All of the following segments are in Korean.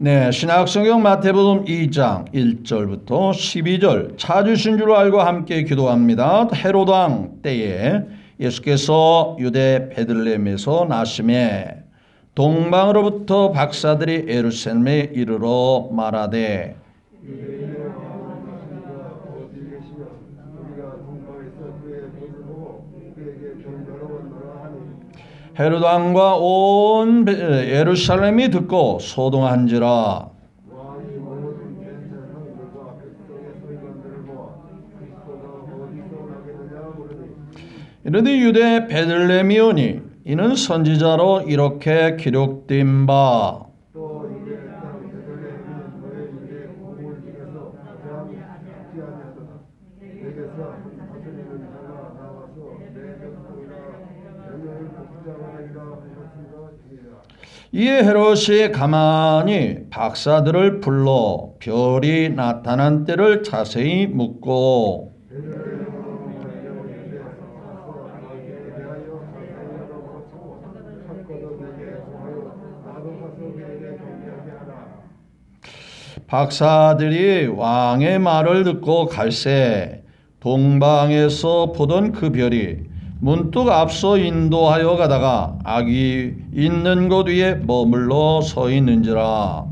네, 신약성경 마태복음 2장 1절부터 12절 찾으신 줄 알고 함께 기도합니다. 헤롯 왕 때에 예수께서 유대 베들레헴에서 나심에 동방으로부터 박사들이 예루살렘에 이르러 말하되 헤롯 왕과 온 예루살렘이 듣고 소동한지라. 이르되 유대 베들레헴이오니 이는 선지자로 이렇게 기록된 바 이에 헤롯이 가만히 박사들을 불러 별이 나타난 때를 자세히 묻고 박사들이 왕의 말을 듣고 갈새 동방에서 보던 그 별이 문득 앞서 인도하여 가다가 아기 있는 곳 위에 머물러 서 있는지라.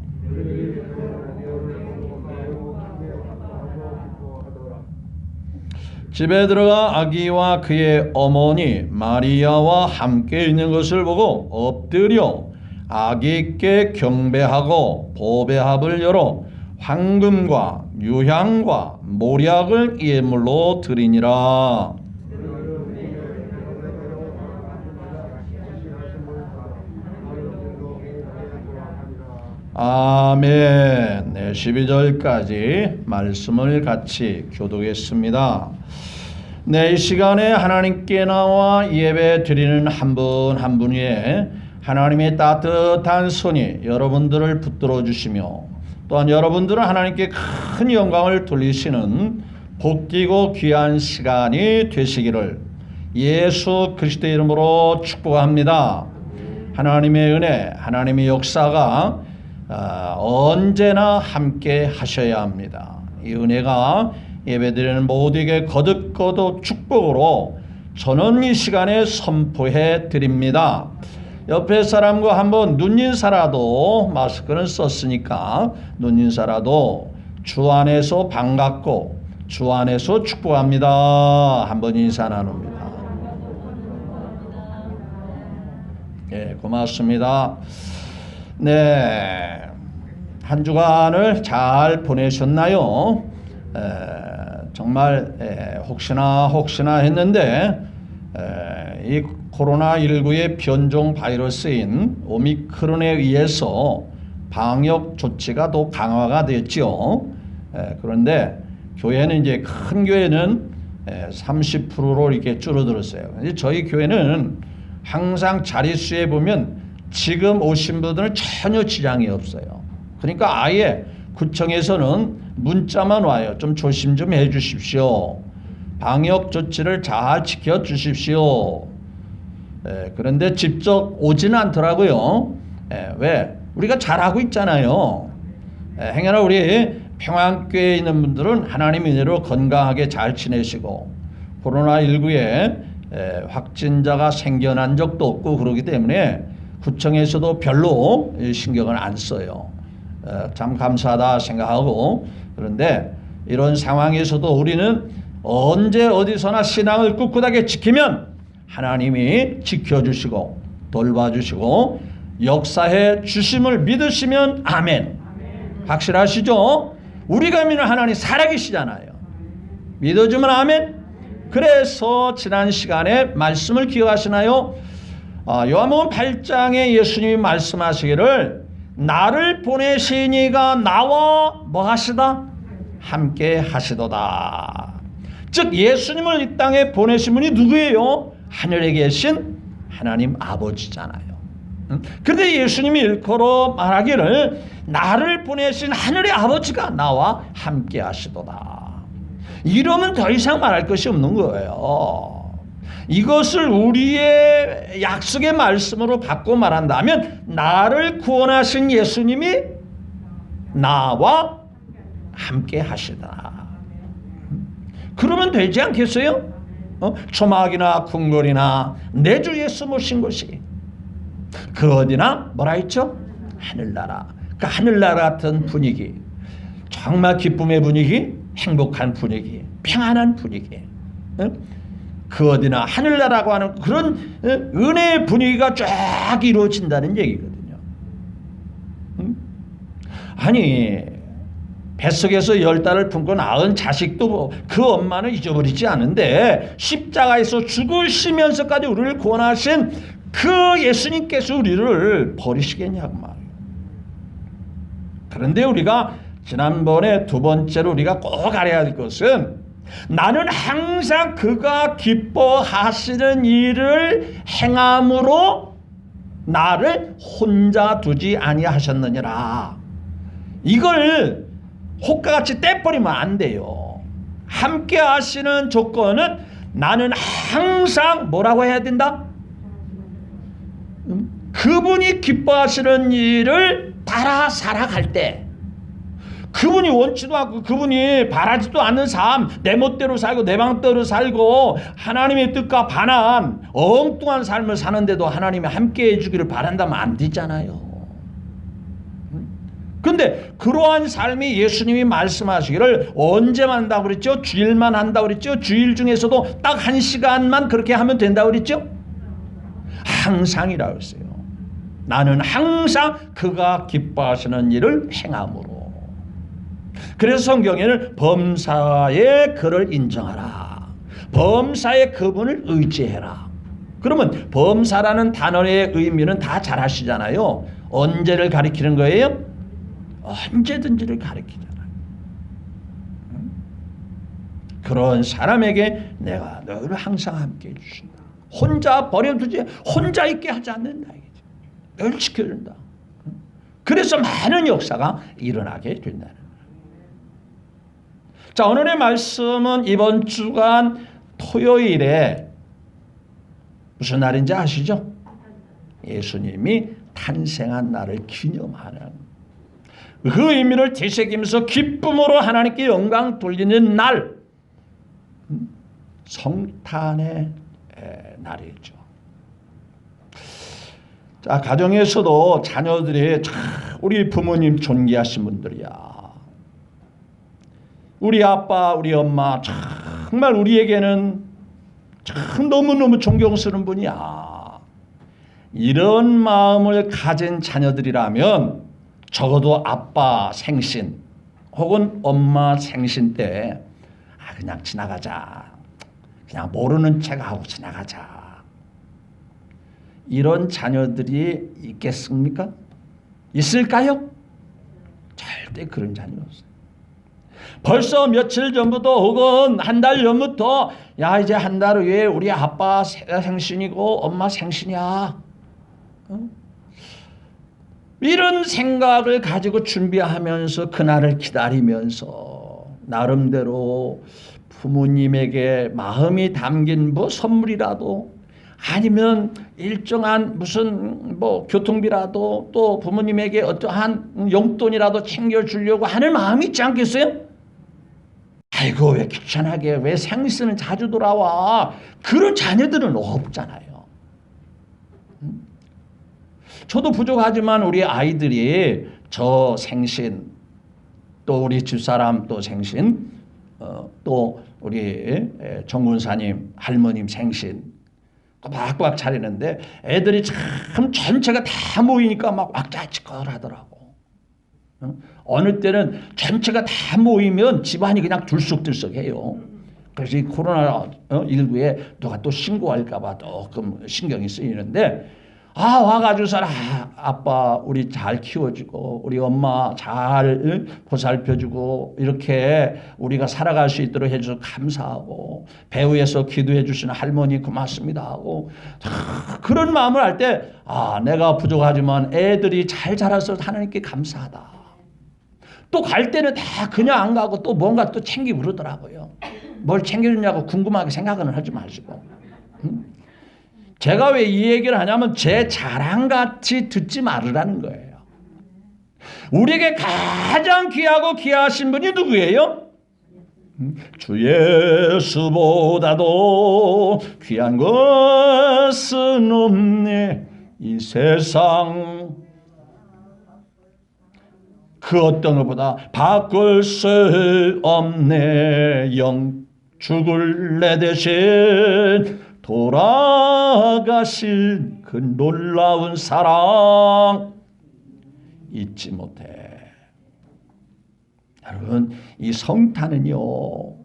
집에 들어가 아기와 그의 어머니 마리아와 함께 있는 것을 보고 엎드려 아기께 경배하고 보배합을 열어 황금과 유향과 모략을 예물로 드리니라. 아멘. 네, 12절까지 말씀을 같이 교독했습니다. 네, 이 시간에 하나님께 나와 예배 드리는 한 분 한 분 위에 하나님의 따뜻한 손이 여러분들을 붙들어 주시며 또한 여러분들은 하나님께 큰 영광을 돌리시는 복되고 귀한 시간이 되시기를 예수 그리스도의 이름으로 축복합니다. 하나님의 은혜, 하나님의 역사가 언제나 함께 하셔야 합니다. 이 은혜가 예배드리는 모두에게 거듭거듭 축복으로 저는 이 시간에 선포해 드립니다. 옆에 사람과 한번 눈인사라도, 마스크는 썼으니까 눈인사라도 주 안에서 반갑고 주 안에서 축복합니다. 한번 인사 나눕니다. 네, 고맙습니다. 네, 한 주간을 잘 보내셨나요? 정말 혹시나 했는데 이 코로나19의 변종 바이러스인 오미크론에 의해서 방역 조치가 더 강화가 됐죠. 그런데 교회는 이제 큰 교회는 30%로 이렇게 줄어들었어요. 저희 교회는 항상 자릿수에 보면 지금 오신 분들은 전혀 지장이 없어요. 그러니까 아예 구청에서는 문자만 와요. 좀 조심 좀 해 주십시오. 방역 조치를 잘 지켜 주십시오. 그런데 직접 오지는 않더라고요. 왜? 우리가 잘하고 있잖아요. 행여나 우리 평안교회에 있는 분들은 하나님의 은혜로 건강하게 잘 지내시고 코로나19에 확진자가 생겨난 적도 없고 그러기 때문에 구청에서도 별로 신경을 안 써요. 참 감사하다 생각하고, 그런데 이런 상황에서도 우리는 언제 어디서나 신앙을 꿋꿋하게 지키면 하나님이 지켜주시고 돌봐주시고 역사해 주심을 믿으시면 아멘. 확실하시죠? 우리가 믿는 하나님 살아계시잖아요. 믿어주면 아멘. 그래서 지난 시간에 말씀을 기억하시나요? 요한복음 8장에 예수님이 말씀하시기를 나를 보내신 이가 나와 뭐 하시다? 함께 하시도다. 즉 예수님을 이 땅에 보내신 분이 누구예요? 하늘에 계신 하나님 아버지잖아요. 그런데 예수님이 일컬어 말하기를 나를 보내신 하늘의 아버지가 나와 함께 하시도다. 이러면 더 이상 말할 것이 없는 거예요. 이것을 우리의 약속의 말씀으로 바꿔 말한다면 나를 구원하신 예수님이 나와 함께 하시다. 그러면 되지 않겠어요? 초막이나 궁궐이나 내 주 예수 모신 곳이 그 어디나 뭐라 했죠? 하늘나라. 그 하늘나라 같은 분위기, 정말 기쁨의 분위기, 행복한 분위기, 평안한 분위기, 그 어디나 하늘나라고 하는 그런 은혜의 분위기가 쫙 이루어진다는 얘기거든요. 아니 뱃속에서 10달을 품고 낳은 자식도 그 엄마는 잊어버리지 않는데 십자가에서 죽으시면서까지 우리를 구원하신 그 예수님께서 우리를 버리시겠냐고 말이에요. 그런데 우리가 지난번에 두 번째로 우리가 꼭 알아야 할 것은 나는 항상 그가 기뻐하시는 일을 행함으로 나를 혼자 두지 아니하셨느니라. 이걸 혹가같이 떼버리면 안 돼요. 함께 하시는 조건은 나는 항상 뭐라고 해야 된다? 그분이 기뻐하시는 일을 따라 살아갈 때, 그분이 원치도 않고 그분이 바라지도 않는 삶, 내 멋대로 살고 내 방대로 살고 하나님의 뜻과 반한 엉뚱한 삶을 사는데도 하나님이 함께 해주기를 바란다면 안 되잖아요. 그런데 그러한 삶이 예수님이 말씀하시기를 언제만 한다고 그랬죠? 주일만 한다고 그랬죠? 주일 중에서도 딱 1시간만 그렇게 하면 된다고 그랬죠? 항상이라고 했어요. 나는 항상 그가 기뻐하시는 일을 행함으로. 그래서 성경에는 범사의 그를 인정하라. 범사의 그분을 의지해라. 그러면 범사라는 단어의 의미는 다 잘 아시잖아요. 언제를 가리키는 거예요? 언제든지를 가리키잖아요. 그런 사람에게 내가 너를 항상 함께 해주신다. 혼자 버려두지, 혼자 있게 하지 않는다. 늘 지켜준다. 그래서 많은 역사가 일어나게 된다는 거예요. 자, 오늘의 말씀은 이번 주간 토요일에 무슨 날인지 아시죠? 예수님이 탄생한 날을 기념하는 그 의미를 되새기면서 기쁨으로 하나님께 영광 돌리는 날, 성탄의 날이죠. 자, 가정에서도 자녀들이 우리 부모님 존귀하신 분들이야. 우리 아빠, 우리 엄마 정말 우리에게는 참 너무너무 존경스러운 분이야. 이런 마음을 가진 자녀들이라면 적어도 아빠 생신 혹은 엄마 생신 때 그냥 지나가자. 그냥 모르는 척하고 지나가자. 이런 자녀들이 있겠습니까? 있을까요? 절대 그런 자녀 없어요. 벌써 며칠 전부터 혹은 한 달 전부터 야 이제 한 달 후에 우리 아빠 생신이고 엄마 생신이야. 이런 생각을 가지고 준비하면서 그날을 기다리면서 나름대로 부모님에게 마음이 담긴 뭐 선물이라도 아니면 일정한 무슨 뭐 교통비라도 또 부모님에게 어떠한 용돈이라도 챙겨주려고 하는 마음이 있지 않겠어요? 아이고 왜 귀찮게 왜 생신은 자주 돌아와. 그런 자녀들은 없잖아요. 저도 부족하지만 우리 아이들이 저 생신 또 우리 집사람 또 생신 또 우리 정군사님 할머님 생신 꼬박꼬박 차리는데 애들이 참 전체가 다 모이니까 막 왁자지껄하더라고. 어느 때는 전체가 다 모이면 집안이 그냥 들썩들썩해요. 그래서 이 코로나19에 누가 또 신고할까 봐 조금 신경이 쓰이는데 와가지고서 아빠 우리 잘 키워주고 우리 엄마 잘 보살펴주고 이렇게 우리가 살아갈 수 있도록 해줘서 감사하고 배후에서 기도해 주시는 할머니 고맙습니다 하고 그런 마음을 할 때 내가 부족하지만 애들이 잘 자라서 하나님께 감사하다. 또 갈 때는 다 그냥 안 가고 또 뭔가 또 챙기고 그러더라고요. 뭘 챙겨주냐고 궁금하게 생각은 하지 마시고. 제가 왜 이 얘기를 하냐면 제 자랑같이 듣지 말으라는 거예요. 우리에게 가장 귀하고 귀하신 분이 누구예요? 주 예수보다도 귀한 것은 없네. 이 세상 그 어떤 것보다 바꿀 수 없네. 영 죽을 내 대신 돌아가신 그 놀라운 사랑 잊지 못해. 여러분, 이 성탄은요 여러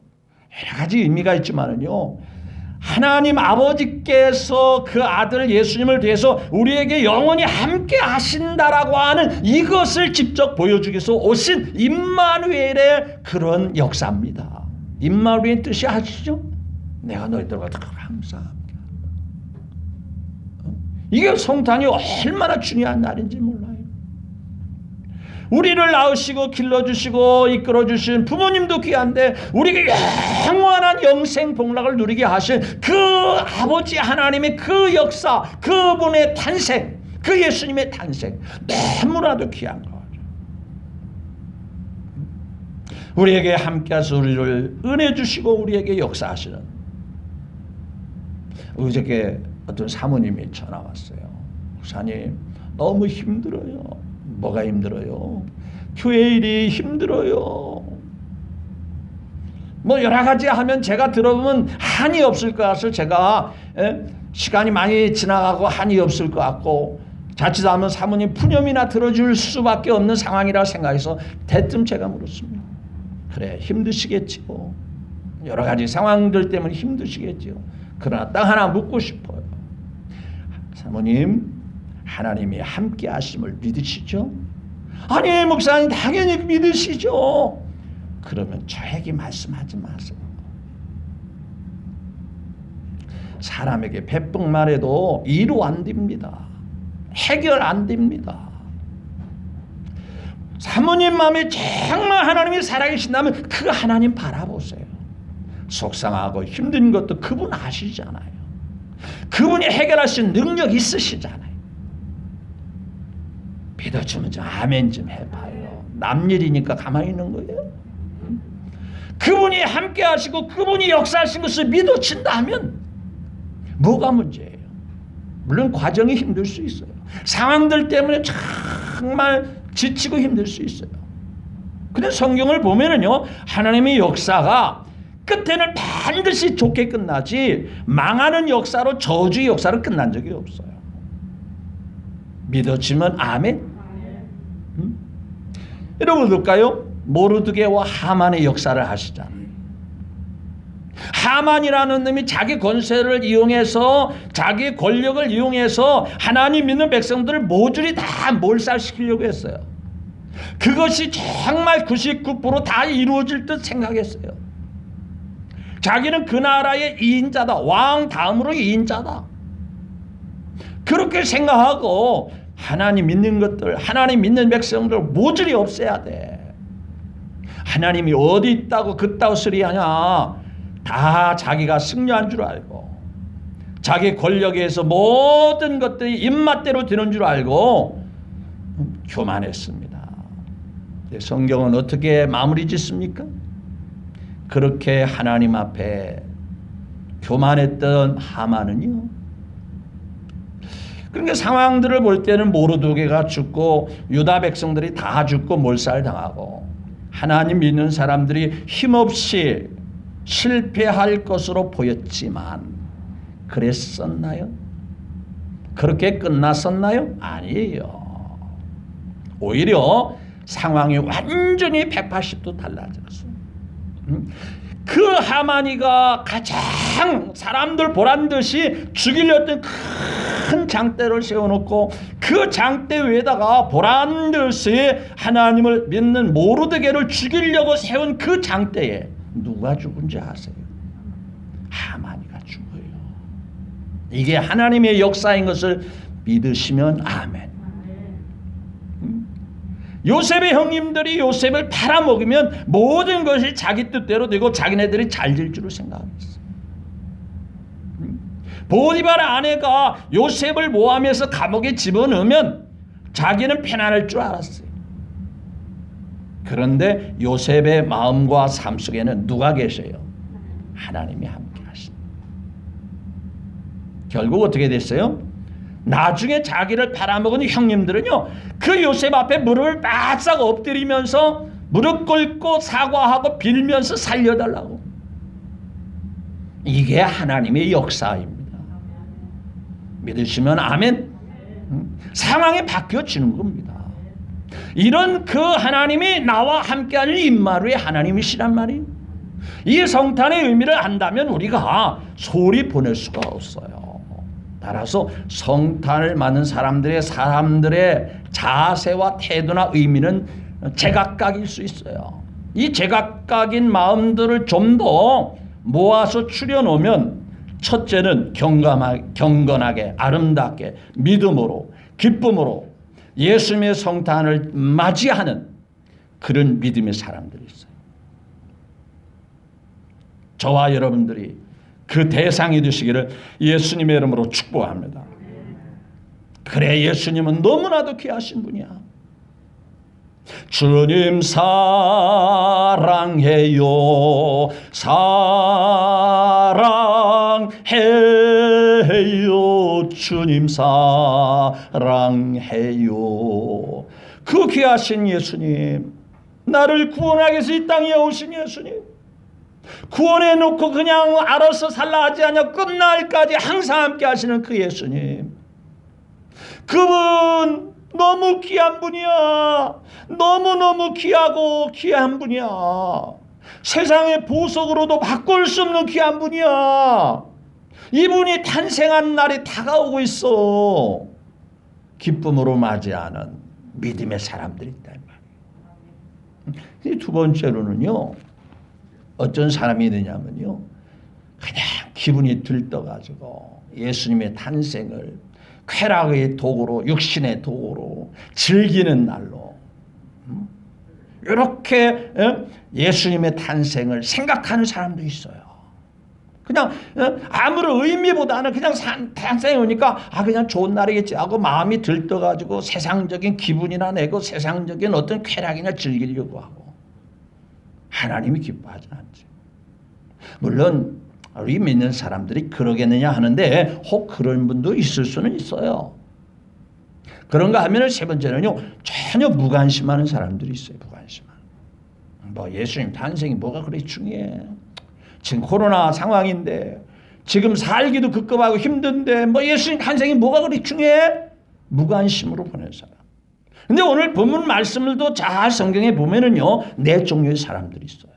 가지 의미가 있지만은요, 하나님 아버지께서 그 아들 예수님을 위해서 우리에게 영원히 함께 하신다라고 하는 이것을 직접 보여주기 위해서 오신 임마누엘의 그런 역사입니다. 임마누엘의 뜻이 아시죠? 내가 너희들과 항상 함께. 이게 성탄이 얼마나 중요한 날인지 몰라요. 우리를 낳으시고 길러주시고 이끌어주신 부모님도 귀한데 우리에게 영원한 영생 복락을 누리게 하신 그 아버지 하나님의 그 역사, 그분의 탄생, 그 예수님의 탄생, 너무나도 귀한 거죠. 우리에게 함께하셔서 우리를 은혜 주시고 우리에게 역사하시는, 어저께 어떤 사모님이 전화 왔어요. 목사님, 너무 힘들어요. 뭐가 힘들어요? 교회 일이 힘들어요. 뭐 여러 가지 하면 제가 들어보면 한이 없을 것 같아서 제가 시간이 많이 지나가고 한이 없을 것 같고 자칫하면 사모님 푸념이나 들어줄 수밖에 없는 상황이라 생각해서 대뜸 제가 물었습니다. 그래, 힘드시겠지요. 여러 가지 상황들 때문에 힘드시겠지요. 그러나 딱 하나 묻고 싶어요. 사모님, 하나님이 함께 하심을 믿으시죠? 아니, 목사님 당연히 믿으시죠. 그러면 저에게 말씀하지 마세요. 사람에게 백번 말해도 이루 안 됩니다. 해결 안 됩니다. 사모님 마음에 정말 하나님이 살아계신다면 그 하나님 바라보세요. 속상하고 힘든 것도 그분 아시잖아요. 그분이 해결하신 능력 있으시잖아요. 믿어주면 좀 아멘 좀 해봐요. 남 일이니까 가만히 있는 거예요. 그분이 함께 하시고 그분이 역사하신 것을 믿어진다면 뭐가 문제예요? 물론 과정이 힘들 수 있어요. 상황들 때문에 정말 지치고 힘들 수 있어요. 근데 성경을 보면은요, 하나님의 역사가 끝에는 반드시 좋게 끝나지 망하는 역사로, 저주의 역사로 끝난 적이 없어요. 믿어지면 아멘. 여러분 볼까요? 모르드게와 하만의 역사를 하시잖아요. 하만이라는 놈이 자기 권세를 이용해서, 자기 권력을 이용해서 하나님 믿는 백성들을 모조리 다 몰살시키려고 했어요. 그것이 정말 99% 다 이루어질 듯 생각했어요. 자기는 그 나라의 2인자다. 왕 다음으로 2인자다. 그렇게 생각하고 하나님 믿는 것들, 하나님 믿는 백성들 모조리 없애야 돼. 하나님이 어디 있다고 그따위 소리 하냐. 다 자기가 승리한 줄 알고 자기 권력에서 모든 것들이 입맛대로 되는 줄 알고 교만했습니다. 성경은 어떻게 마무리 짓습니까? 그렇게 하나님 앞에 교만했던 하만은요, 그러니까 상황들을 볼 때는 모르드게가 죽고 유다 백성들이 다 죽고 몰살당하고 하나님 믿는 사람들이 힘없이 실패할 것으로 보였지만 그랬었나요? 그렇게 끝났었나요? 아니에요. 오히려 상황이 완전히 180도 달라졌어요. 그 하만이가 가장 사람들 보란 듯이 죽이려 했던 큰 장대를 세워놓고 그 장대 위에다가 보란 듯이 하나님을 믿는 모르드게를 죽이려고 세운 그 장대에 누가 죽은지 아세요? 하만이가 죽어요. 이게 하나님의 역사인 것을 믿으시면 아멘. 요셉의 형님들이 요셉을 팔아먹으면 모든 것이 자기 뜻대로 되고 자기네들이 잘 될 줄을 생각했어요. 보디바라 아내가 요셉을 모함해서 감옥에 집어넣으면 자기는 편안할 줄 알았어요. 그런데 요셉의 마음과 삶 속에는 누가 계셔요? 하나님이 함께 하십니다. 결국 어떻게 됐어요? 나중에 자기를 팔아먹은 형님들은요, 그 요셉 앞에 무릎을 바싹 엎드리면서 무릎 꿇고 사과하고 빌면서 살려달라고. 이게 하나님의 역사입니다. 믿으시면 아멘. 상황이 바뀌어지는 겁니다. 이런 그 하나님이 나와 함께하는 임마누엘 하나님이시란 말이에요. 이 성탄의 의미를 안다면 우리가 소리 보낼 수가 없어요. 따라서 성탄을 맞는 사람들의 자세와 태도나 의미는 제각각일 수 있어요. 이 제각각인 마음들을 좀 더 모아서 추려놓으면 첫째는 경건하게 아름답게 믿음으로 기쁨으로 예수님의 성탄을 맞이하는 그런 믿음의 사람들이 있어요. 저와 여러분들이 그 대상이 되시기를 예수님의 이름으로 축복합니다. 그래, 예수님은 너무나도 귀하신 분이야. 주님 사랑해요, 사랑해요, 주님 사랑해요. 그 귀하신 예수님, 나를 구원하기 위해서 이 땅에 오신 예수님, 구원해 놓고 그냥 알아서 살라 하지 않냐, 끝날까지 항상 함께 하시는 그 예수님, 그분 너무 귀한 분이야. 너무너무 귀하고 귀한 분이야. 세상의 보석으로도 바꿀 수 없는 귀한 분이야. 이분이 탄생한 날이 다가오고 있어. 기쁨으로 맞이하는 믿음의 사람들이 있단 말이에요. 두 번째로는요, 어떤 사람이 있느냐면요, 그냥 기분이 들떠가지고 예수님의 탄생을 쾌락의 도구로, 육신의 도구로 즐기는 날로 이렇게 예수님의 탄생을 생각하는 사람도 있어요. 그냥 아무런 의미보다는 그냥 탄생이 오니까 그냥 좋은 날이겠지 하고 마음이 들떠가지고 세상적인 기분이나 내고 세상적인 어떤 쾌락이나 즐기려고 하고, 하나님이 기뻐하지 않지. 물론 우리 믿는 사람들이 그러겠느냐 하는데 혹 그런 분도 있을 수는 있어요. 그런가 하면 세 번째는요, 전혀 무관심하는 사람들이 있어요. 무관심한. 뭐 예수님 탄생이 뭐가 그렇게 중요해. 지금 코로나 상황인데, 지금 살기도 급급하고 힘든데 뭐 예수님 탄생이 뭐가 그렇게 중요해? 무관심으로 보낸 사람. 근데 오늘 본문 말씀들도 잘 성경에 보면은요, 네 종류의 사람들이 있어요.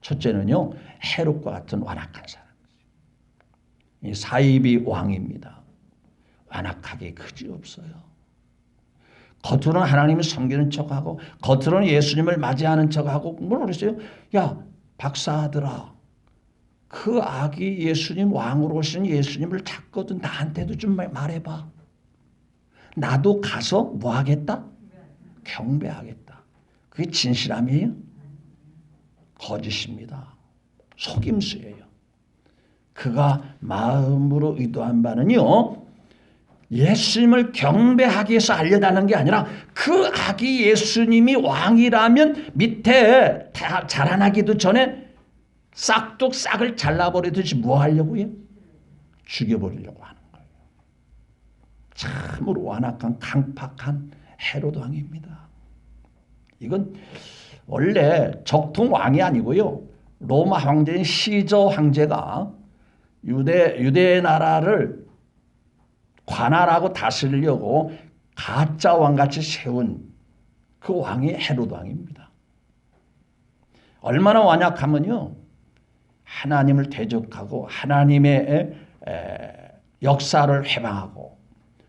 첫째는요, 헤롯과 같은 완악한 사람. 이 사이비 왕입니다. 완악하게 그지없어요. 겉으로는 하나님을 섬기는 척하고 겉으로는 예수님을 맞이하는 척하고 뭐라 그랬어요? 야, 박사들아, 그 아기 예수님, 왕으로 오신 예수님을 찾거든 나한테도 좀 말해봐. 나도 가서 뭐 하겠다? 경배하겠다. 그게 진실함이에요? 거짓입니다. 속임수예요. 그가 마음으로 의도한 바는요, 예수님을 경배하기 위해서 알려달라는 게 아니라 그 아기 예수님이 왕이라면 밑에 자라나기도 전에 싹둑싹을 잘라버리듯이 뭐 하려고요? 죽여버리려고 하는 거예요. 참으로 완악한 강팍한 헤롯 왕입니다. 이건 원래 적통 왕이 아니고요, 로마 황제인 시저 황제가 유대 나라를 관할하고 다스리려고 가짜 왕같이 세운 그 왕이 헤롯 왕입니다. 얼마나 완악하면요, 하나님을 대적하고 하나님의 역사를 회방하고,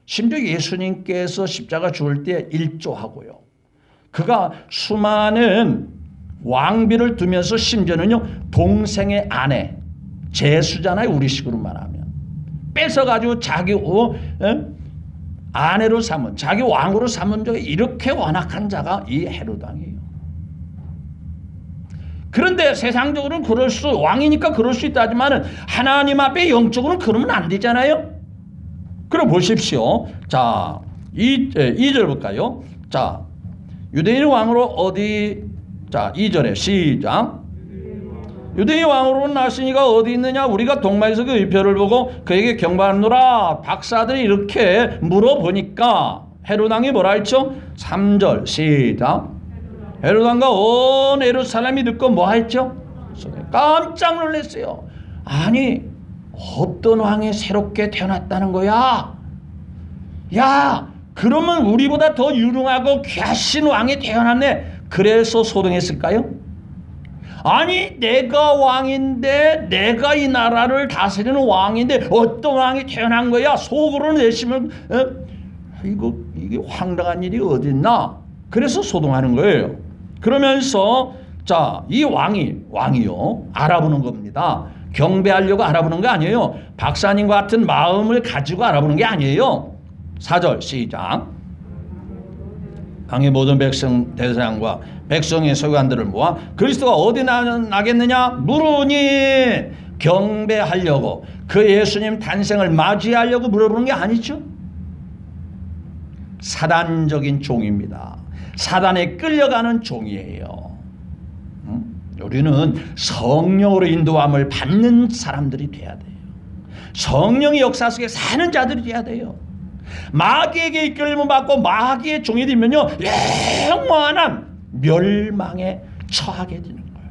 심지어 예수님께서 십자가 죽을 때 일조하고요, 그가 수많은 왕비를 두면서 심지어는요, 동생의 아내, 제수잖아요, 우리식으로 말하면. 뺏어가지고 자기 아내로 삼은, 자기 왕으로 삼은 적이 이렇게 완악한 자가 이 헤롯 왕이에요. 그런데 세상적으로는 왕이니까 그럴 수 있다지만은 하나님 앞에 영적으로는 그러면 안 되잖아요. 그럼 보십시오. 자, 2절 볼까요? 자, 유대인 왕으로 어디? 자, 2절에 시작. 유대인 왕으로 나시니가 어디 있느냐? 우리가 동방에서 그 의표를 보고 그에게 경배하노라. 박사들이 이렇게 물어보니까 헤롯 왕이 뭐라 했죠? 3절 시작. 헤롯 왕과 온 예루살렘이 듣고 뭐 했죠? 깜짝 놀랐어요. 아니, 어떤 왕이 새롭게 태어났다는 거야? 야, 그러면 우리보다 더 유능하고 귀하신 왕이 태어났네. 그래서 소동했을까요? 아니, 내가 왕인데, 내가 이 나라를 다스리는 왕인데 어떤 왕이 태어난 거야? 속으로는 내심은 이게 황당한 일이 어딨나? 그래서 소동하는 거예요. 그러면서 자, 이 왕이요 알아보는 겁니다. 경배하려고 알아보는 게 아니에요. 박사님과 같은 마음을 가지고 알아보는 게 아니에요. 4절 시작. 방의 모든 백성 대장과 백성의 서기관들을 모아 그리스도가 어디 나겠느냐 물으니 경배하려고 그 예수님 탄생을 맞이하려고 물어보는 게 아니죠. 사단적인 종입니다. 사단에 끌려가는 종이에요. 우리는 성령으로 인도함을 받는 사람들이 돼야 돼요. 성령의 역사 속에 사는 자들이 돼야 돼요. 마귀에게 이끌림을 받고 마귀의 종이 되면요 영원한 멸망에 처하게 되는 거예요.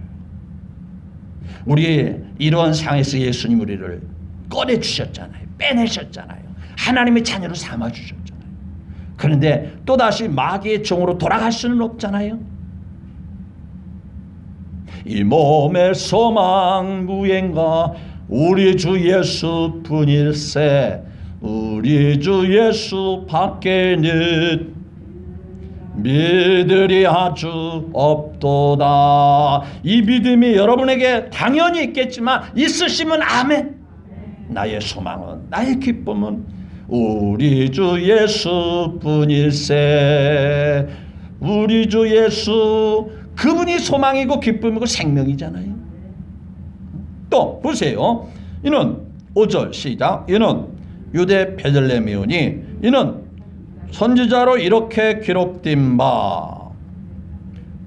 우리 이러한 상황에서 예수님 우리를 꺼내주셨잖아요. 빼내셨잖아요. 하나님의 자녀로 삼아주셨잖아요. 그런데 또다시 마귀의 종으로 돌아갈 수는 없잖아요. 이 몸의 소망 무행가 우리 주 예수 뿐일세 우리 주 예수 밖에는 믿으리 아주 없도다. 이 믿음이 여러분에게 당연히 있겠지만 있으시면 아멘. 나의 소망은 나의 기쁨은 우리 주 예수 뿐일세. 우리 주 예수 그분이 소망이고 기쁨이고 생명이잖아요. 또 보세요. 이는 5절 시작. 이는 유대 베들레헴이오니 이는 선지자로 이렇게 기록된 바.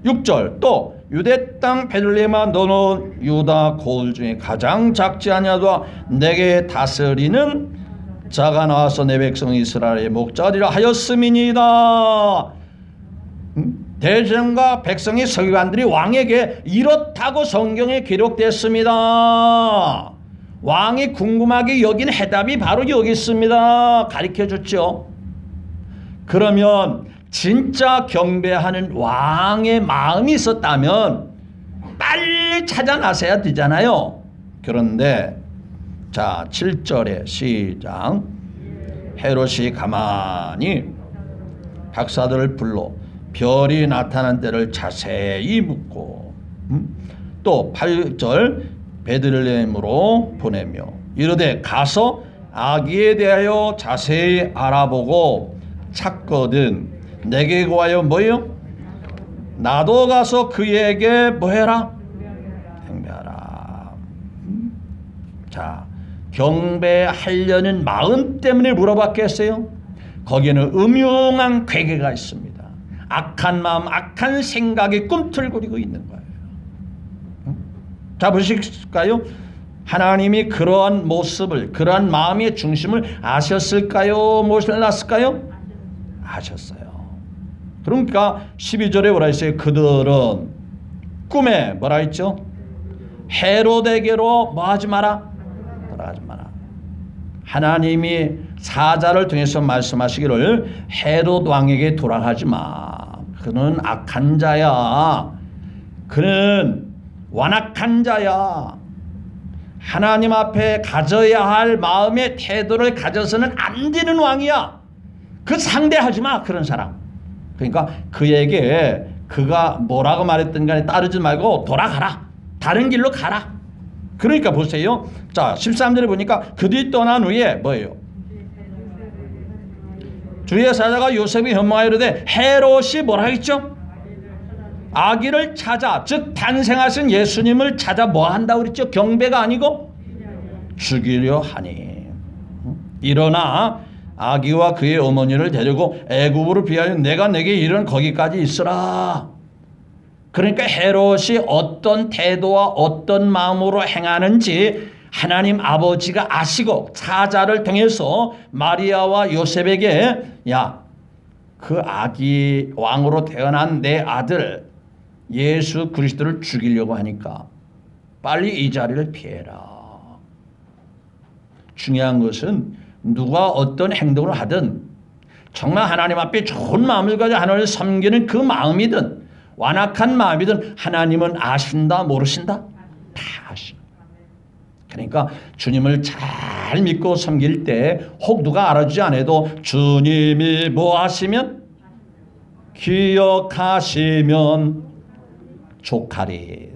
6절 또 유대 땅 베들레헴아 너는 유다 고을 중에 가장 작지 아니하도다. 내게 다스리는 자가 나와서 내 백성 이스라엘의 목자리라 하였음이니이다. 대제사장과 백성의 서기관들이 왕에게 이렇다고 성경에 기록됐습니다. 왕이 궁금하게 여긴 해답이 바로 여기 있습니다. 가르쳐줬죠. 그러면 진짜 경배하는 왕의 마음이 있었다면 빨리 찾아 나서야 되잖아요. 그런데 자 7절에 시작. 헤롯이 가만히 박사들을 불러 별이 나타난 때를 자세히 묻고 또 8절 베들레헴으로 보내며 이르되 가서 아기에 대하여 자세히 알아보고 찾거든 내게 구하여 뭐요? 나도 가서 그에게 뭐해라? 경배하라. 자, 경배하려는 마음 때문에 물어봤겠어요? 거기에는 음흉한 괴계가 있습니다. 악한 마음, 악한 생각이 꿈틀거리고 있는 거예요. 자, 보실까요? 하나님이 그러한 모습을, 그러한 마음의 중심을 아셨을까요? 몰랐을까요? 아셨어요. 그러니까 12절에 뭐라 했어요? 그들은 꿈에 뭐라 했죠? 헤롯에게로 뭐 하지 마라? 돌아가지 마라. 하나님이 사자를 통해서 말씀하시기를 헤롯 왕에게 돌아가지 마. 그는 악한 자야. 그는 완악한 자야. 하나님 앞에 가져야 할 마음의 태도를 가져서는 안 되는 왕이야. 그 상대하지 마. 그런 사람. 그러니까 그에게 그가 뭐라고 말했든 간에 따르지 말고 돌아가라. 다른 길로 가라. 그러니까 보세요. 자 13절에 보니까 그들이 떠난 후에 뭐예요? 주의 사자가 요셉이 현몽하여 이르되 헤롯이 뭐라 했죠? 아기를 찾아, 즉 탄생하신 예수님을 찾아 뭐 한다고 그랬죠? 경배가 아니고 죽이려 하니. 일어나 아기와 그의 어머니를 데리고 애굽으로 피하여 내가 내게 이른 거기까지 있으라. 그러니까 헤롯이 어떤 태도와 어떤 마음으로 행하는지 하나님 아버지가 아시고 사자를 통해서 마리아와 요셉에게 야, 그 아기 왕으로 태어난 내 아들 예수 그리스도를 죽이려고 하니까 빨리 이 자리를 피해라. 중요한 것은 누가 어떤 행동을 하든 정말 하나님 앞에 좋은 마음을 가지고 하나님을 섬기는 그 마음이든 완악한 마음이든 하나님은 아신다 모르신다? 다 아셔. 그러니까 주님을 잘 믿고 섬길 때 혹 누가 알아주지 않아도 주님이 뭐 하시면 기억하시면 족하리.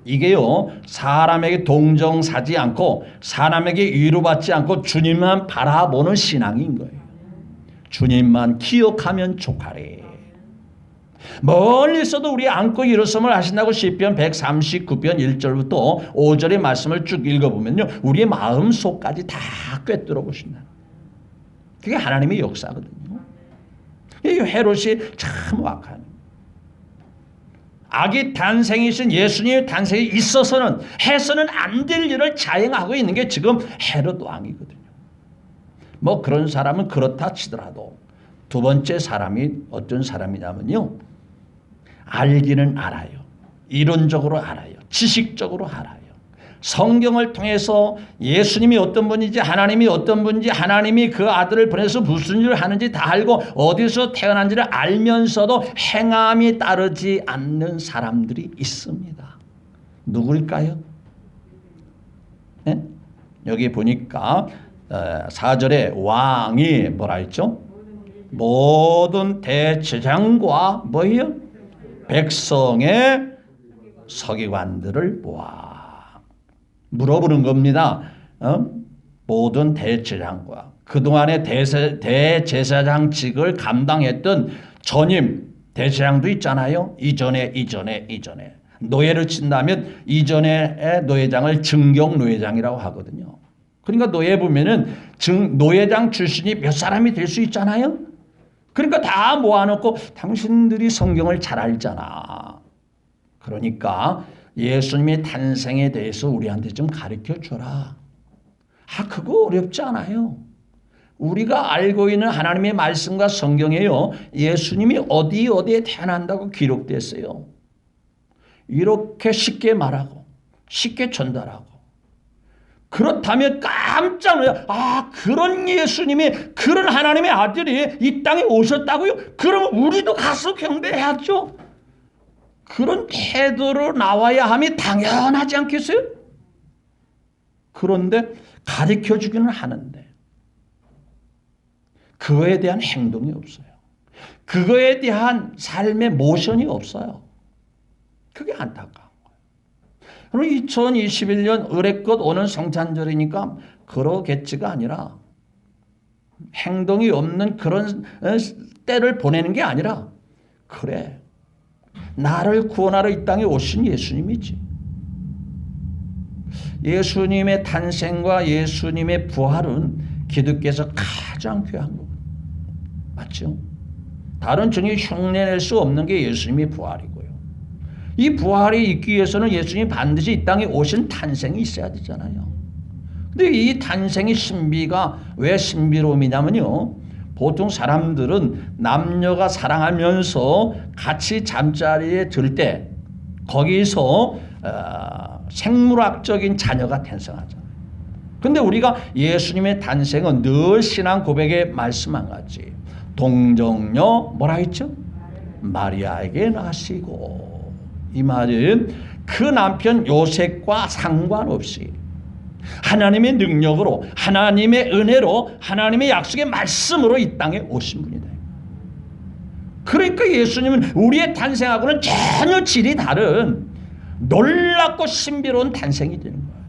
이게요 사람에게 동정사지 않고 사람에게 위로받지 않고 주님만 바라보는 신앙인 거예요. 주님만 기억하면 족하리. 멀리 있어도 우리 안고 일어섬을 하신다고 시편 139편 1절부터 5절의 말씀을 쭉 읽어보면요 우리의 마음속까지 다 꿰뚫어 보신다. 그게 하나님의 역사거든요. 이 헤롯이 참 wak한 아기 탄생이신 예수님의 탄생이 있어서는 해서는 안 될 일을 자행하고 있는 게 지금 헤롯 왕이거든요. 뭐 그런 사람은 그렇다 치더라도 두 번째 사람이 어떤 사람이냐면요. 알기는 알아요. 이론적으로 알아요. 지식적으로 알아요. 성경을 통해서 예수님이 어떤 분인지 하나님이 어떤 분인지 하나님이 그 아들을 보내서 무슨 일을 하는지 다 알고 어디서 태어난지를 알면서도 행함이 따르지 않는 사람들이 있습니다. 누구일까요? 네? 여기 보니까 4절에 왕이 뭐라 했죠? 모든 대제사장과 뭐예요? 백성의 서기관들을 모아 물어보는 겁니다. 모든 대제사장과 그동안의 대제사장직을 감당했던 전임 대제사장도 있잖아요. 이전에 노예를 친다면 이전의 노예장을 증경 노예장이라고 하거든요. 그러니까 노예 보면은 노예장 출신이 몇 사람이 될 수 있잖아요. 그러니까 다 모아놓고 당신들이 성경을 잘 알잖아. 그러니까 예수님의 탄생에 대해서 우리한테 좀 가르쳐 줘라. 그거 어렵지 않아요. 우리가 알고 있는 하나님의 말씀과 성경에요. 예수님이 어디에 태어난다고 기록됐어요. 이렇게 쉽게 말하고 쉽게 전달하고 그렇다면 깜짝 놀라. 그런 예수님이 그런 하나님의 아들이 이 땅에 오셨다고요? 그럼 우리도 가서 경배해야죠. 그런 태도로 나와야 함이 당연하지 않겠어요? 그런데 가르쳐주기는 하는데 그거에 대한 행동이 없어요. 그거에 대한 삶의 모션이 없어요. 그게 안타까운 거예요. 그럼 2021년 의례껏 오는 성찬절이니까 그러겠지가 아니라 행동이 없는 그런 때를 보내는 게 아니라 그래 나를 구원하러 이 땅에 오신 예수님이지. 예수님의 탄생과 예수님의 부활은 기독교에서 가장 귀한 거예요. 맞죠? 다른 종이 흉내낼 수 없는 게 예수님의 부활이고요. 이 부활이 있기 위해서는 예수님이 반드시 이 땅에 오신 탄생이 있어야 되잖아요. 근데 이 탄생의 신비가 왜 신비로움이냐면요. 보통 사람들은 남녀가 사랑하면서 같이 잠자리에 들 때 거기서 생물학적인 자녀가 탄생하잖아요. 근데 우리가 예수님의 탄생은 늘 신앙 고백에 말씀한 같이 동정녀 뭐라 했죠? 마리아에게 나시고 이 말은 그 남편 요셉과 상관없이 하나님의 능력으로 하나님의 은혜로 하나님의 약속의 말씀으로 이 땅에 오신 분이다. 그러니까 예수님은 우리의 탄생하고는 전혀 질이 다른 놀랍고 신비로운 탄생이 되는 거예요.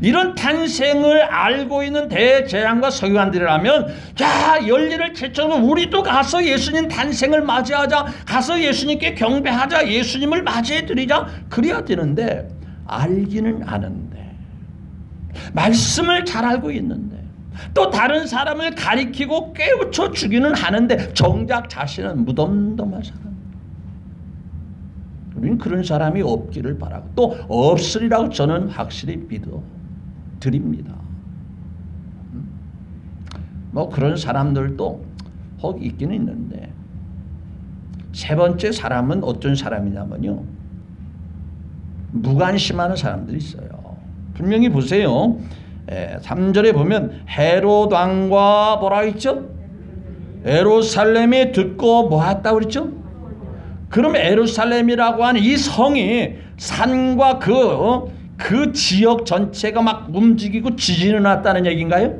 이런 탄생을 알고 있는 대제사장과 서기관들이라면 자 열리를 제쳐서 우리도 가서 예수님 탄생을 맞이하자. 가서 예수님께 경배하자. 예수님을 맞이해드리자. 그래야 되는데 알기는 아는데 말씀을 잘 알고 있는데 또 다른 사람을 가리키고 꿰우쳐 주기는 하는데 정작 자신은 무덤덤한 사람. 우리는 그런 사람이 없기를 바라고 또 없으리라고 저는 확실히 믿어 드립니다. 뭐 그런 사람들도 혹 있기는 있는데 세 번째 사람은 어떤 사람이냐면요. 무관심하는 사람들이 있어요. 분명히 보세요. 3절에 보면 헤롯 왕과 뭐라 했죠? 예루살렘이 듣고 뭐 했다고 그랬죠? 그럼 예루살렘이라고 하는 이 성이 산과 그 지역 전체가 막 움직이고 지진이 났다는 얘기인가요?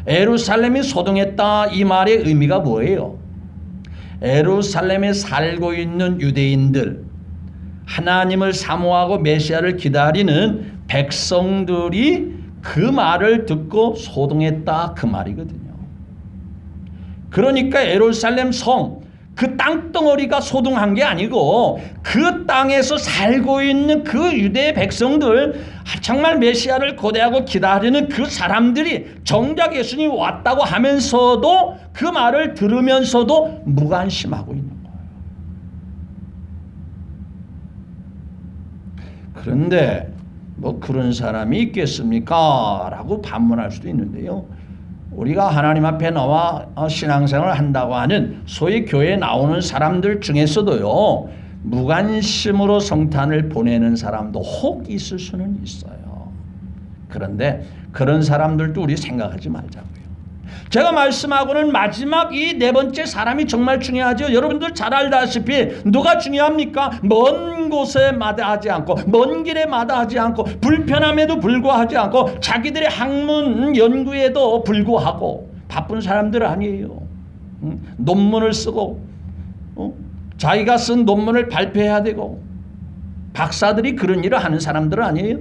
예루살렘이 소동했다 이 말의 의미가 뭐예요? 예루살렘에 살고 있는 유대인들, 하나님을 사모하고 메시아를 기다리는 백성들이 그 말을 듣고 소동했다 그 말이거든요. 그러니까 예루살렘 성, 그 땅덩어리가 소동한 게 아니고 그 땅에서 살고 있는 그 유대 백성들, 정말 메시아를 고대하고 기다리는 그 사람들이 정작 예수님이 왔다고 하면서도 그 말을 들으면서도 무관심하고 있는 거예요. 그런데 뭐 그런 사람이 있겠습니까? 라고 반문할 수도 있는데요. 우리가 하나님 앞에 나와 신앙생활을 한다고 하는 소위 교회에 나오는 사람들 중에서도요. 무관심으로 성탄을 보내는 사람도 혹 있을 수는 있어요. 그런데 그런 사람들도 우리 생각하지 말자고요. 제가 말씀하고는 마지막 이 네 번째 사람이 정말 중요하죠. 여러분들 잘 알다시피 누가 중요합니까? 먼 곳에 마다하지 않고 먼 길에 마다하지 않고 불편함에도 불구하지 않고 자기들의 학문 연구에도 불구하고 바쁜 사람들 아니에요. 논문을 쓰고 자기가 쓴 논문을 발표해야 되고 박사들이 그런 일을 하는 사람들은 아니에요.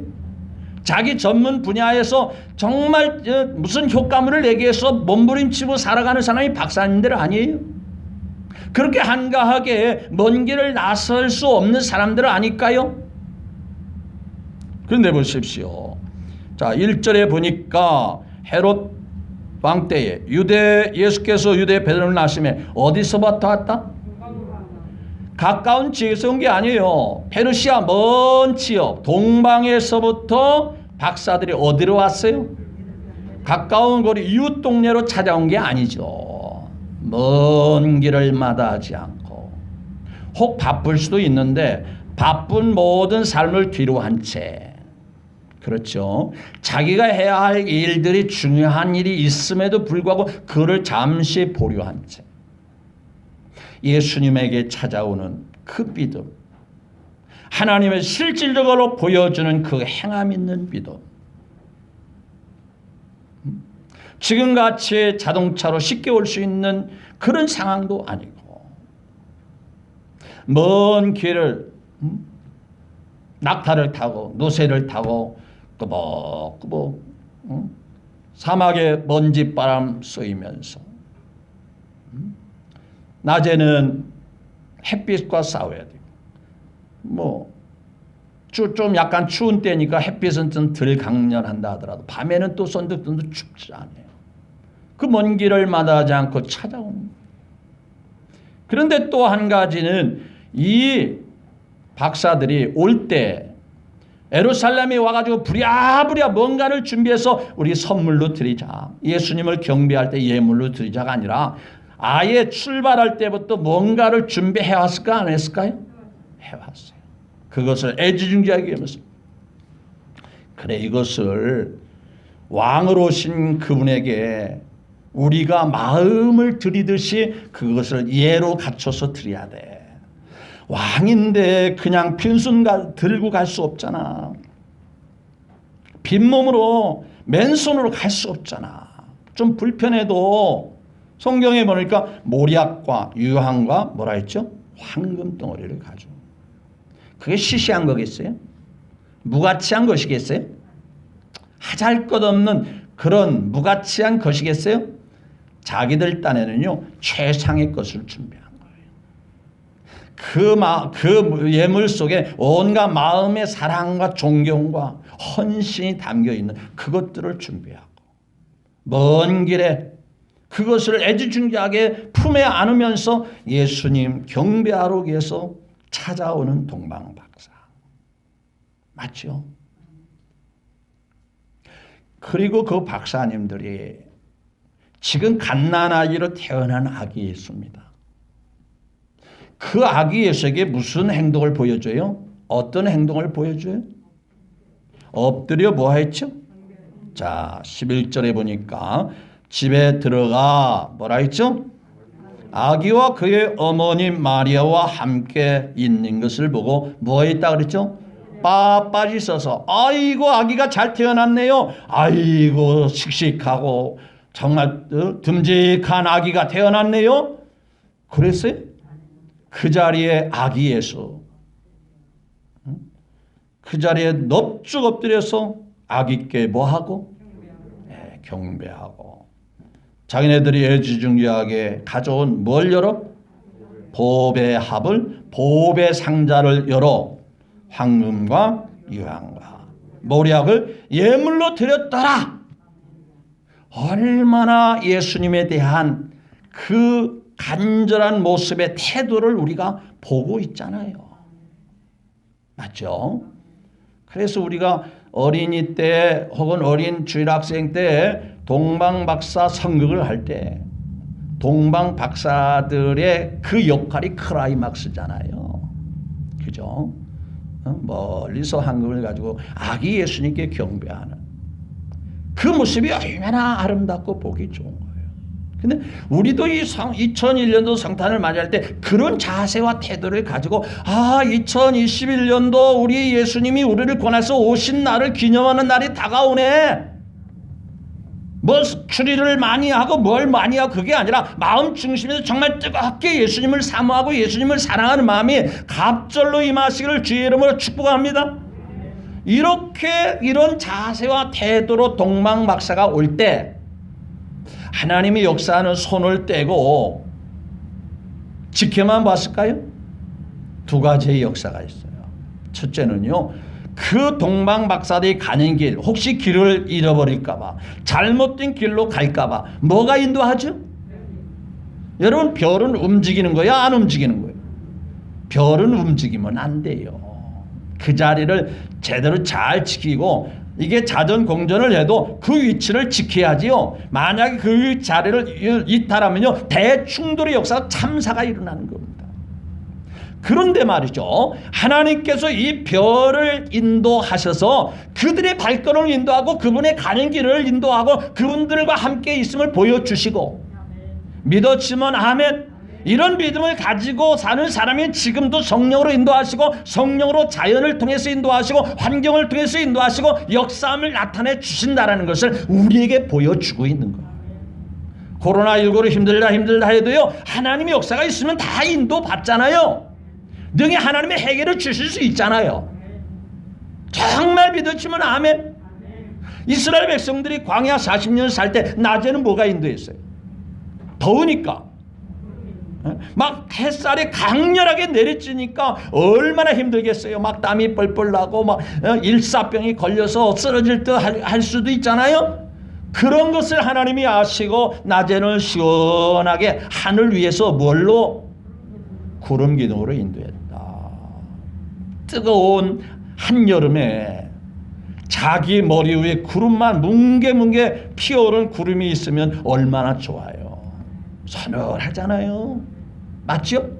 자기 전문 분야에서 정말 무슨 효과물을 내기 위해서 몸부림치고 살아가는 사람이 박사님들 아니에요. 그렇게 한가하게 먼 길을 나설 수 없는 사람들은 아닐까요? 그런데 보십시오. 자, 1절에 보니까 헤롯 왕 때에 예수께서 유대 베들레헴을 나시며 어디서부터 왔다? 가까운 지역에서 온 게 아니에요. 페르시아 먼 지역 동방에서부터 박사들이 어디로 왔어요? 가까운 거리 이웃 동네로 찾아온 게 아니죠. 먼 길을 마다하지 않고 혹 바쁠 수도 있는데 바쁜 모든 삶을 뒤로 한 채, 그렇죠, 자기가 해야 할 일들이 중요한 일이 있음에도 불구하고 그를 잠시 보류한 채 예수님에게 찾아오는 그 믿음, 하나님의 실질적으로 보여주는 그 행함 있는 믿음, 지금같이 자동차로 쉽게 올 수 있는 그런 상황도 아니고 먼 길을 낙타를 타고 노새를 타고 꾸벅꾸벅 사막의 먼지바람 쏘이면서 낮에는 햇빛과 싸워야 되고 좀 약간 추운 때니까 햇빛은 좀 덜 강렬한다 하더라도 밤에는 또 선득선득 춥지 않아요. 그 먼 길을 마다하지 않고 찾아오는 거예요. 그런데 또 한 가지는 이 박사들이 올 때 예루살렘에 와가지고 부랴부랴 뭔가를 준비해서 우리 선물로 드리자, 예수님을 경배할 때 예물로 드리자가 아니라 아예 출발할 때부터 뭔가를 준비해왔을까 안 했을까요? 해왔어요. 그것을 애지중지하게 하면서 그래, 이것을 왕으로 오신 그분에게 우리가 마음을 드리듯이 그것을 예로 갖춰서 드려야 돼. 왕인데 그냥 빈손 들고 갈 수 없잖아. 빈몸으로 맨손으로 갈 수 없잖아. 좀 불편해도 성경에 보니까 모략과 유황과 뭐라 했죠? 황금 덩어리를 가져. 그게 시시한 거겠어요? 무가치한 것이겠어요? 하잘것없는 그런 무가치한 것이겠어요? 자기들 딴에는요 최상의 것을 준비한 거예요. 그 예물 속에 온갖 마음의 사랑과 존경과 헌신이 담겨있는 그것들을 준비하고 먼 길에 그것을 애지중지하게 품에 안으면서 예수님 경배하러 위해서 찾아오는 동방박사. 맞죠? 그리고 그 박사님들이 지금 갓난아기로 태어난 아기 예수입니다. 그 아기 예수에게 무슨 행동을 보여줘요? 어떤 행동을 보여줘요? 엎드려 뭐 했죠? 자, 11절에 보니까 집에 들어가 뭐라 했죠? 아기와 그의 어머니 마리아와 함께 있는 것을 보고 뭐 했다 그랬죠? 빳빳이 서서 아이고 아기가 잘 태어났네요. 아이고 씩씩하고 정말 듬직한 아기가 태어났네요. 그랬어요? 그 자리에 아기 예수 그 자리에 넙죽 엎드려서 아기께 뭐하고? 네, 경배하고 자기네들이 애지중지하게 가져온 뭘 열어? 보배 합을 보배 상자를 열어 황금과 유황과 모략을 예물로 드렸더라. 얼마나 예수님에 대한 그 간절한 모습의 태도를 우리가 보고 있잖아요. 맞죠? 그래서 우리가 어린이 때 혹은 어린 주일학생 때 동방박사 선극을 할 때 동방박사들의 그 역할이 클라이막스잖아요. 그죠? 멀리서 황금을 가지고 아기 예수님께 경배하는 그 모습이 얼마나 아름답고 보기 좋은 거예요. 근데 우리도 이 2001년도 성탄을 맞이할 때 그런 자세와 태도를 가지고 2021년도 우리 예수님이 우리를 권해서 오신 날을 기념하는 날이 다가오네. 뭐 추리를 많이 하고 뭘 많이 하고 그게 아니라 마음 중심에서 정말 뜨겁게 예수님을 사모하고 예수님을 사랑하는 마음이 갑절로 임하시기를 주의 이름으로 축복합니다. 이렇게 이런 자세와 태도로 동방박사가 올 때 하나님이 역사하는 손을 떼고 지켜만 봤을까요? 두 가지의 역사가 있어요. 첫째는요, 그 동방박사들이 가는 길, 혹시 길을 잃어버릴까봐, 잘못된 길로 갈까봐 뭐가 인도하죠? 여러분, 별은 움직이는 거야, 안 움직이는 거예요? 별은 움직이면 안 돼요. 그 자리를 제대로 잘 지키고 이게 자전 공전을 해도 그 위치를 지켜야지요. 만약에 그 자리를 이탈하면요, 대충돌의 역사가 참사가 일어나는 겁니다. 그런데 말이죠, 하나님께서 이 별을 인도하셔서 그들의 발걸음을 인도하고 그분의 가는 길을 인도하고 그분들과 함께 있음을 보여주시고 믿었지만 아멘. 이런 믿음을 가지고 사는 사람이 지금도 성령으로 인도하시고 성령으로 자연을 통해서 인도하시고 환경을 통해서 인도하시고 역사함을 나타내 주신다는 것을 우리에게 보여주고 있는 거예요. 코로나19로 힘들다 해도요, 하나님의 역사가 있으면 다 인도받잖아요. 능히 하나님의 해결을 주실 수 있잖아요. 정말 믿었지만 아멘. 이스라엘 백성들이 광야 40년 살 때 낮에는 뭐가 인도했어요? 더우니까. 막 햇살이 강렬하게 내리쬐니까 얼마나 힘들겠어요. 막 땀이 뻘뻘 나고 막 일사병이 걸려서 쓰러질 듯 할 수도 있잖아요. 그런 것을 하나님이 아시고 낮에는 시원하게 하늘 위에서 뭘로? 구름 기둥으로 인도했다. 뜨거운 한여름에 자기 머리 위에 구름만 뭉게뭉게 피어오른 구름이 있으면 얼마나 좋아요. 서늘하잖아요. 맞죠?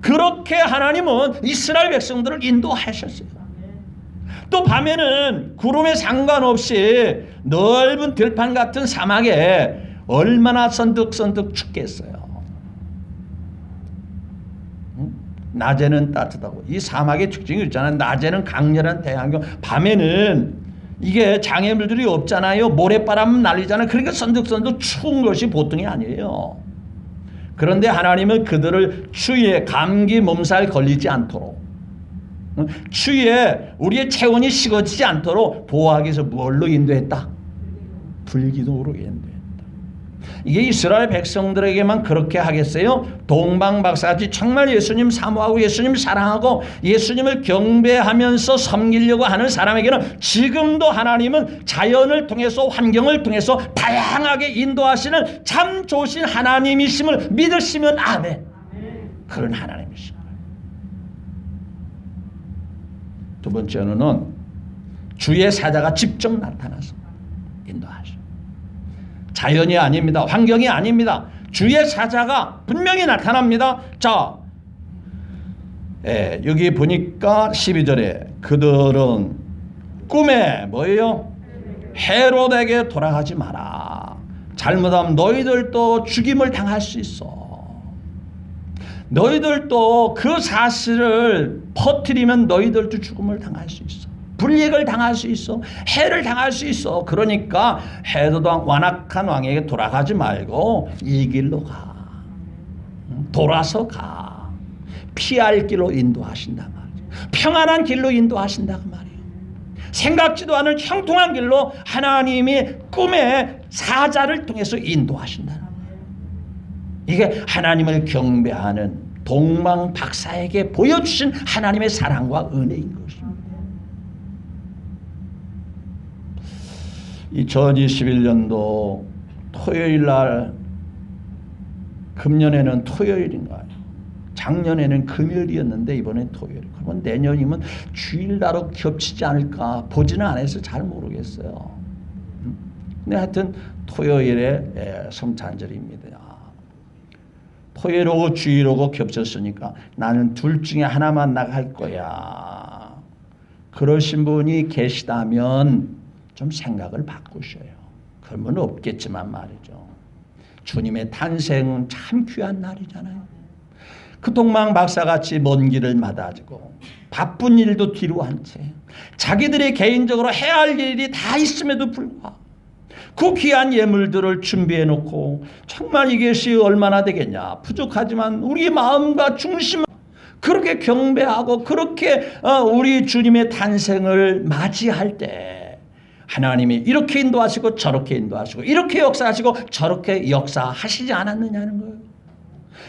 그렇게 하나님은 이스라엘 백성들을 인도하셨어요. 또 밤에는 구름에 상관없이 넓은 들판 같은 사막에 얼마나 선득선득 춥겠어요. 낮에는 따뜻하고 이 사막의 특징이 있잖아요. 낮에는 강렬한 태양경, 밤에는 이게 장애물들이 없잖아요. 모래바람 날리잖아요. 그러니까 선득선득 추운 것이 보통이 아니에요. 그런데 하나님은 그들을 추위에 감기 몸살 걸리지 않도록, 추위에 우리의 체온이 식어지지 않도록 보호하기 위해서 뭘로 인도했다? 불기둥으로 인도했다. 이게 이스라엘 백성들에게만 그렇게 하겠어요? 동방박사같이 정말 예수님 사모하고 예수님 사랑하고 예수님을 경배하면서 섬기려고 하는 사람에게는 지금도 하나님은 자연을 통해서 환경을 통해서 다양하게 인도하시는 참 좋으신 하나님이심을 믿으시면 아멘. 그런 하나님이신 거예요. 두 번째는 주의 사자가 직접 나타나서 인도하셔. 자연이 아닙니다. 환경이 아닙니다. 주의 사자가 분명히 나타납니다. 자, 여기 보니까 12절에 그들은 꿈에 뭐예요? 헤롯에게 돌아가지 마라. 잘못하면 너희들도 죽임을 당할 수 있어. 너희들도 그 사실을 퍼뜨리면 너희들도 죽음을 당할 수 있어. 불이익을 당할 수 있어. 해를 당할 수 있어. 그러니까 헤롯 왕, 완악한 왕에게 돌아가지 말고 이 길로 가. 돌아서 가. 피할 길로 인도하신단 말이에요. 평안한 길로 인도하신다고 말이에요. 생각지도 않은 형통한 길로 하나님이 꿈에 사자를 통해서 인도하신다는 거예요. 이게 하나님을 경배하는 동방 박사에게 보여주신 하나님의 사랑과 은혜인 것입니다. 2021년도 토요일 날, 금년에는 토요일인가요? 작년에는 금요일이었는데 이번엔 토요일. 그러면 내년이면 주일날로 겹치지 않을까 보지는 않아서 잘 모르겠어요. 근데 하여튼 토요일에 성탄절입니다. 토요일하고 주일하고 겹쳤으니까 나는 둘 중에 하나만 나갈 거야. 그러신 분이 계시다면 좀 생각을 바꾸셔요. 그러면 없겠지만 말이죠. 주님의 탄생은 참 귀한 날이잖아요. 그 동방 박사같이 먼 길을 마다지고 바쁜 일도 뒤로 한 채 자기들이 개인적으로 해야 할 일이 다 있음에도 불구하고 그 귀한 예물들을 준비해 놓고 정말 이것이 얼마나 되겠냐. 부족하지만 우리 마음과 중심을 그렇게 경배하고 그렇게 우리 주님의 탄생을 맞이할 때 하나님이 이렇게 인도하시고 저렇게 인도하시고 이렇게 역사하시고 저렇게 역사하시지 않았느냐는 거예요.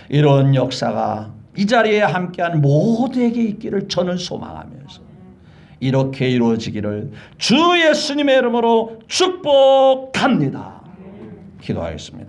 이런 역사가 이 자리에 함께한 모두에게 있기를 저는 소망하면서 이렇게 이루어지기를 주 예수님의 이름으로 축복합니다. 기도하겠습니다.